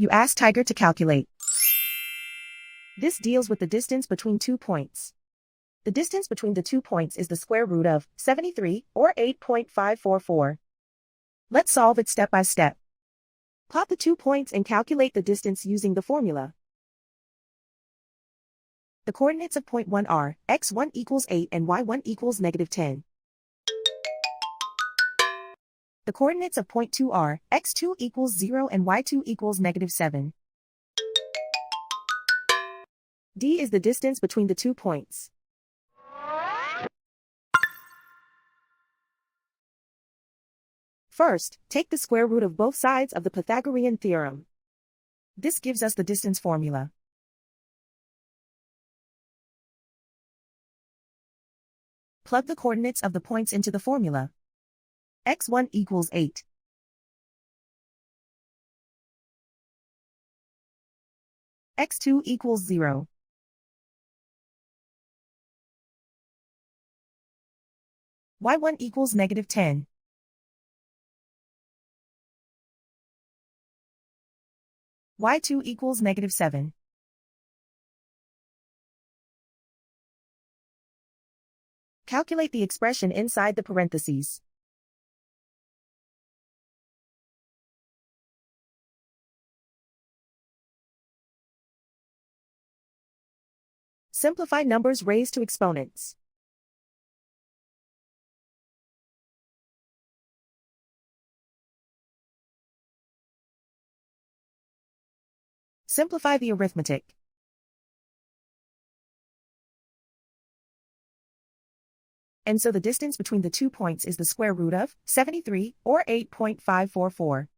You ask Tiger to calculate. This deals with the distance between 2 points. The distance between the 2 points is the square root of 73, or 8.544. Let's solve it step by step. Plot the 2 points and calculate the distance using the formula. The coordinates of point 1 are x1 equals 8 and y1 equals -10. The coordinates of point 2 are x2 equals 0 and y2 equals -7. D is the distance between the 2 points. First, take the square root of both sides of the Pythagorean theorem. This gives us the distance formula. Plug the coordinates of the points into the formula. x1 equals 8. x2 equals 0. y1 equals -10. y2 equals -7. Calculate the expression inside the parentheses. Simplify numbers raised to exponents. Simplify the arithmetic. And so the distance between the 2 points is the square root of 73, or 8.544.